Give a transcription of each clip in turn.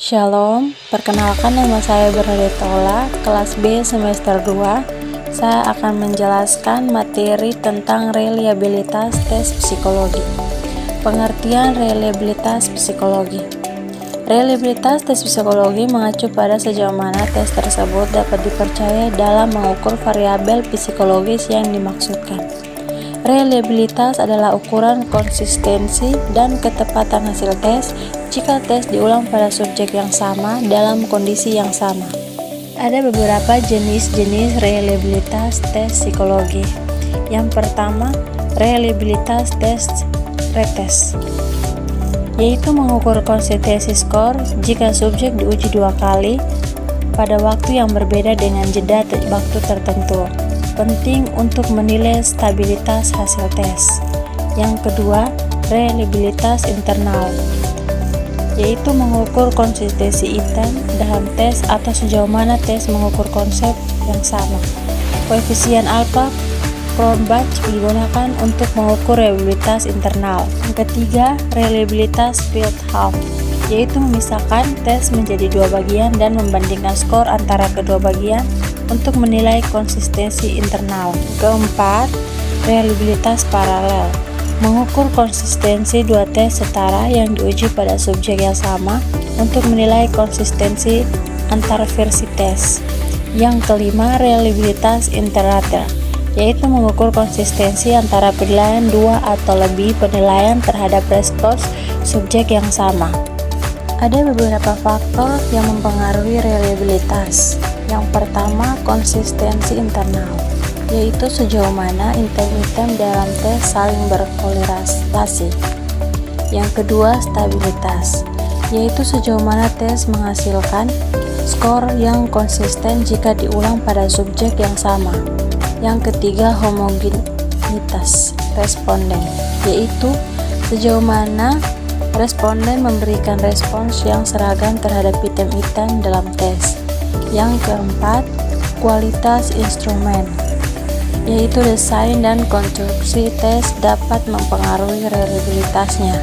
Shalom, perkenalkan nama saya Bernadetta Ola, kelas B semester 2. Saya akan menjelaskan materi tentang reliabilitas tes psikologi. Pengertian reliabilitas psikologi. Reliabilitas tes psikologi mengacu pada sejauh mana tes tersebut dapat dipercaya dalam mengukur variabel psikologis yang dimaksudkan. Reliabilitas adalah ukuran konsistensi dan ketepatan hasil tes jika tes diulang pada subjek yang sama dalam kondisi yang sama. Ada beberapa jenis-jenis reliabilitas tes psikologi. Yang pertama, reliabilitas tes retest, yaitu mengukur konsistensi skor jika subjek diuji 2 kali pada waktu yang berbeda dengan jeda waktu tertentu. Penting untuk menilai stabilitas hasil tes. Yang kedua, reliabilitas internal, yaitu mengukur konsistensi item dalam tes atau sejauh mana tes mengukur konsep yang sama. Koefisien alpha Cronbach digunakan untuk mengukur reliabilitas internal. Yang ketiga, reliabilitas Fieldhalgh, yaitu memisahkan tes menjadi 2 bagian dan membandingkan skor antara kedua bagian untuk menilai konsistensi internal. Keempat, reliabilitas paralel, mengukur konsistensi 2 tes setara yang diuji pada subjek yang sama untuk menilai konsistensi antar versi tes. Yang kelima, reliabilitas inter-rater, yaitu mengukur konsistensi antara penilaian 2 atau lebih penilaian terhadap respons subjek yang sama. Ada beberapa faktor yang mempengaruhi reliabilitas. Yang pertama, konsistensi internal, yaitu sejauh mana item-item dalam tes saling berkorelasi. Yang kedua, stabilitas, yaitu sejauh mana tes menghasilkan skor yang konsisten jika diulang pada subjek yang sama. Yang ketiga, homogenitas responden, yaitu sejauh mana responden memberikan respons yang seragam terhadap item-item dalam tes. Yang keempat, kualitas instrumen, yaitu desain dan konstruksi tes dapat mempengaruhi reliabilitasnya.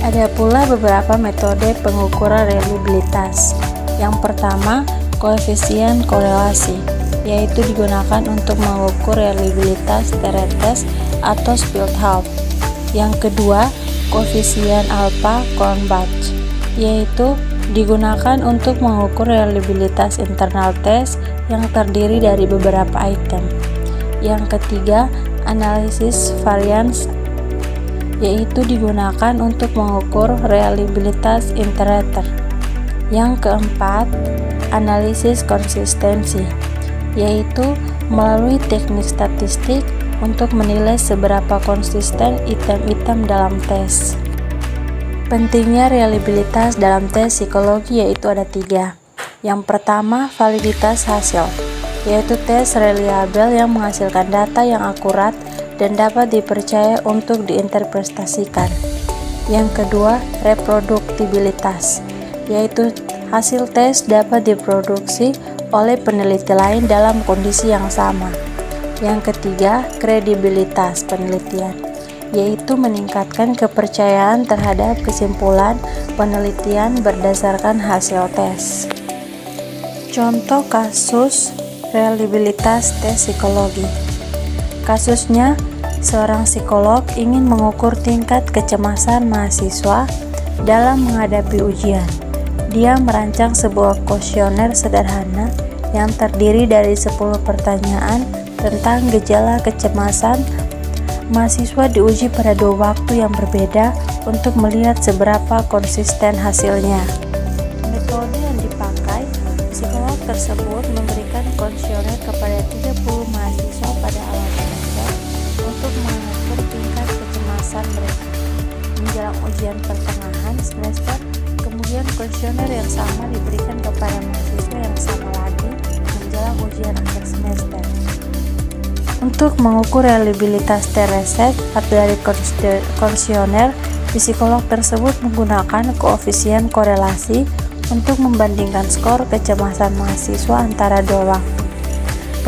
Ada pula beberapa metode pengukuran reliabilitas. Yang pertama, koefisien korelasi, yaitu digunakan untuk mengukur reliabilitas retest atau Fieldhalgh. Yang kedua, koefisien alpha Cronbach, yaitu digunakan untuk mengukur reliabilitas internal tes yang terdiri dari beberapa item. Yang ketiga, analisis variance, yaitu digunakan untuk mengukur reliabilitas inter-rater. Yang keempat, analisis konsistensi, yaitu melalui teknik statistik untuk menilai seberapa konsisten item-item dalam tes. Pentingnya reliabilitas dalam tes psikologi yaitu ada 3. Yang pertama, validitas hasil, yaitu tes reliabel yang menghasilkan data yang akurat dan dapat dipercaya untuk diinterpretasikan. Yang kedua, reproduktibilitas, yaitu hasil tes dapat diproduksi oleh peneliti lain dalam kondisi yang sama. Yang ketiga, kredibilitas penelitian, yaitu meningkatkan kepercayaan terhadap kesimpulan penelitian berdasarkan hasil tes. Contoh kasus reliabilitas tes psikologi. Kasusnya, seorang psikolog ingin mengukur tingkat kecemasan mahasiswa dalam menghadapi ujian. Dia merancang sebuah kuesioner sederhana yang terdiri dari 10 pertanyaan tentang gejala kecemasan. Mahasiswa diuji pada 2 waktu yang berbeda untuk melihat seberapa konsisten hasilnya. Metode yang dipakai, psikolog tersebut memberikan kuesioner kepada 30 mahasiswa pada awal semester untuk mengukur tingkat kecemasan mereka. Menjelang ujian pertengahan semester, kemudian kuesioner yang sama diberikan kepada mahasiswa yang sama lagi menjelang ujian akhir semester. Untuk mengukur reliabilitas tes atau dari kuesioner, psikolog tersebut menggunakan koefisien korelasi untuk membandingkan skor kecemasan mahasiswa antara 2 waktu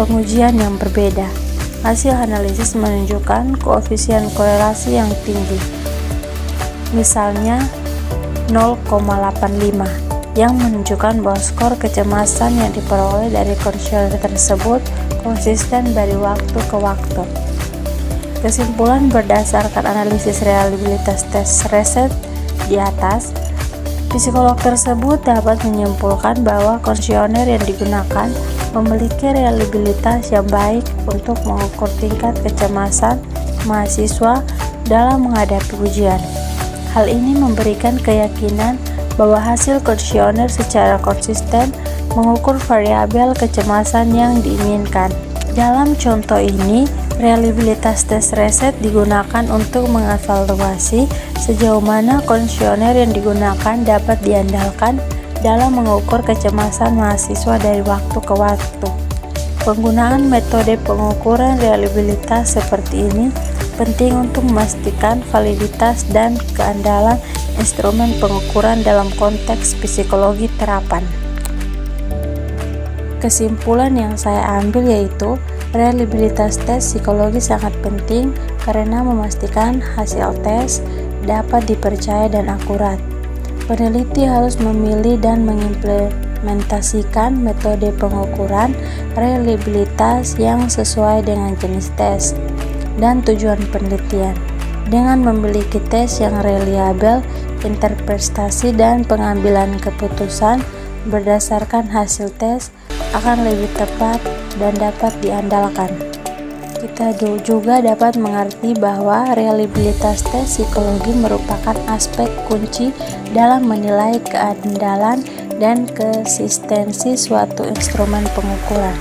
pengujian yang berbeda. Hasil analisis menunjukkan koefisien korelasi yang tinggi, misalnya 0,85. yang menunjukkan bahwa skor kecemasan yang diperoleh dari kuesioner tersebut konsisten dari waktu ke waktu. Kesimpulan berdasarkan analisis reliabilitas tes Reset di atas, psikolog tersebut dapat menyimpulkan bahwa kuesioner yang digunakan memiliki reliabilitas yang baik untuk mengukur tingkat kecemasan mahasiswa dalam menghadapi ujian. Hal ini memberikan keyakinan bahwa hasil kuesioner secara konsisten mengukur variabel kecemasan yang diinginkan. Dalam contoh ini, reliabilitas tes Reset digunakan untuk mengevaluasi sejauh mana kuesioner yang digunakan dapat diandalkan dalam mengukur kecemasan mahasiswa dari waktu ke waktu. Penggunaan metode pengukuran reliabilitas seperti ini penting untuk memastikan validitas dan keandalan instrumen pengukuran dalam konteks psikologi terapan. Kesimpulan yang saya ambil yaitu reliabilitas tes psikologi sangat penting karena memastikan hasil tes dapat dipercaya dan akurat. Peneliti harus memilih dan mengimplementasikan metode pengukuran reliabilitas yang sesuai dengan jenis tes dan tujuan penelitian. Dengan memiliki tes yang reliabel, interpretasi dan pengambilan keputusan berdasarkan hasil tes akan lebih tepat dan dapat diandalkan. Kita juga dapat mengerti bahwa reliabilitas tes psikologi merupakan aspek kunci dalam menilai keandalan dan konsistensi suatu instrumen pengukuran.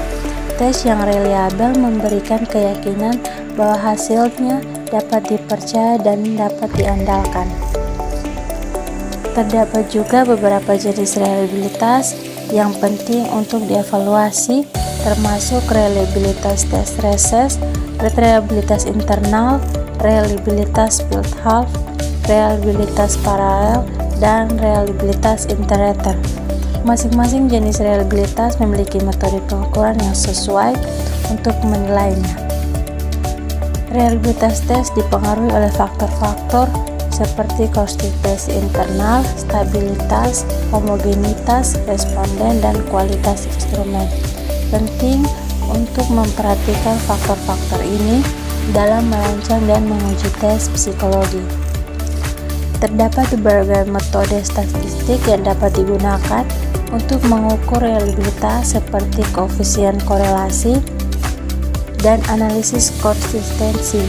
Tes yang reliabel memberikan keyakinan bahwa hasilnya dapat dipercaya dan dapat diandalkan. Terdapat juga beberapa jenis reliabilitas yang penting untuk dievaluasi, termasuk reliabilitas tes Reset, reliabilitas internal, reliabilitas field half, reliabilitas paralel, dan reliabilitas iterator. Masing-masing jenis reliabilitas memiliki metode pengukuran yang sesuai untuk menilainya. Reliabilitas tes dipengaruhi oleh faktor-faktor seperti konsistensi internal, stabilitas, homogenitas responden, dan kualitas instrumen. Penting untuk memperhatikan faktor-faktor ini dalam merancang dan menguji tes psikologi. Terdapat berbagai metode statistik yang dapat digunakan untuk mengukur reliabilitas seperti koefisien korelasi dan analisis konsistensi.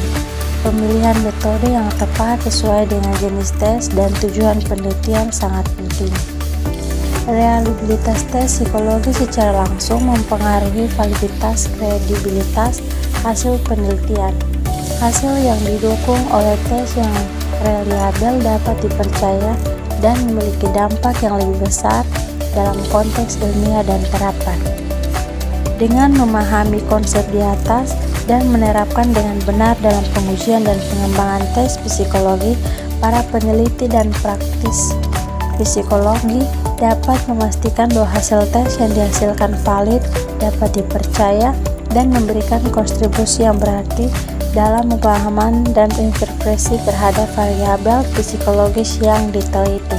Pemilihan metode yang tepat sesuai dengan jenis tes dan tujuan penelitian sangat penting. Reliabilitas tes psikologi secara langsung mempengaruhi validitas kredibilitas hasil penelitian. Hasil yang didukung oleh tes yang reliabel dapat dipercaya dan memiliki dampak yang lebih besar dalam konteks ilmiah dan terapan. Dengan memahami konsep di atas dan menerapkan dengan benar dalam pengujian dan pengembangan tes psikologi, para peneliti dan praktis psikologi dapat memastikan bahwa hasil tes yang dihasilkan valid, dapat dipercaya, dan memberikan kontribusi yang berarti dalam pemahaman dan interpretasi terhadap variabel psikologis yang diteliti.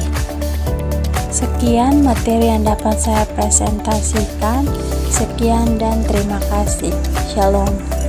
Sekian materi yang dapat saya presentasikan. Sekian dan terima kasih. Shalom.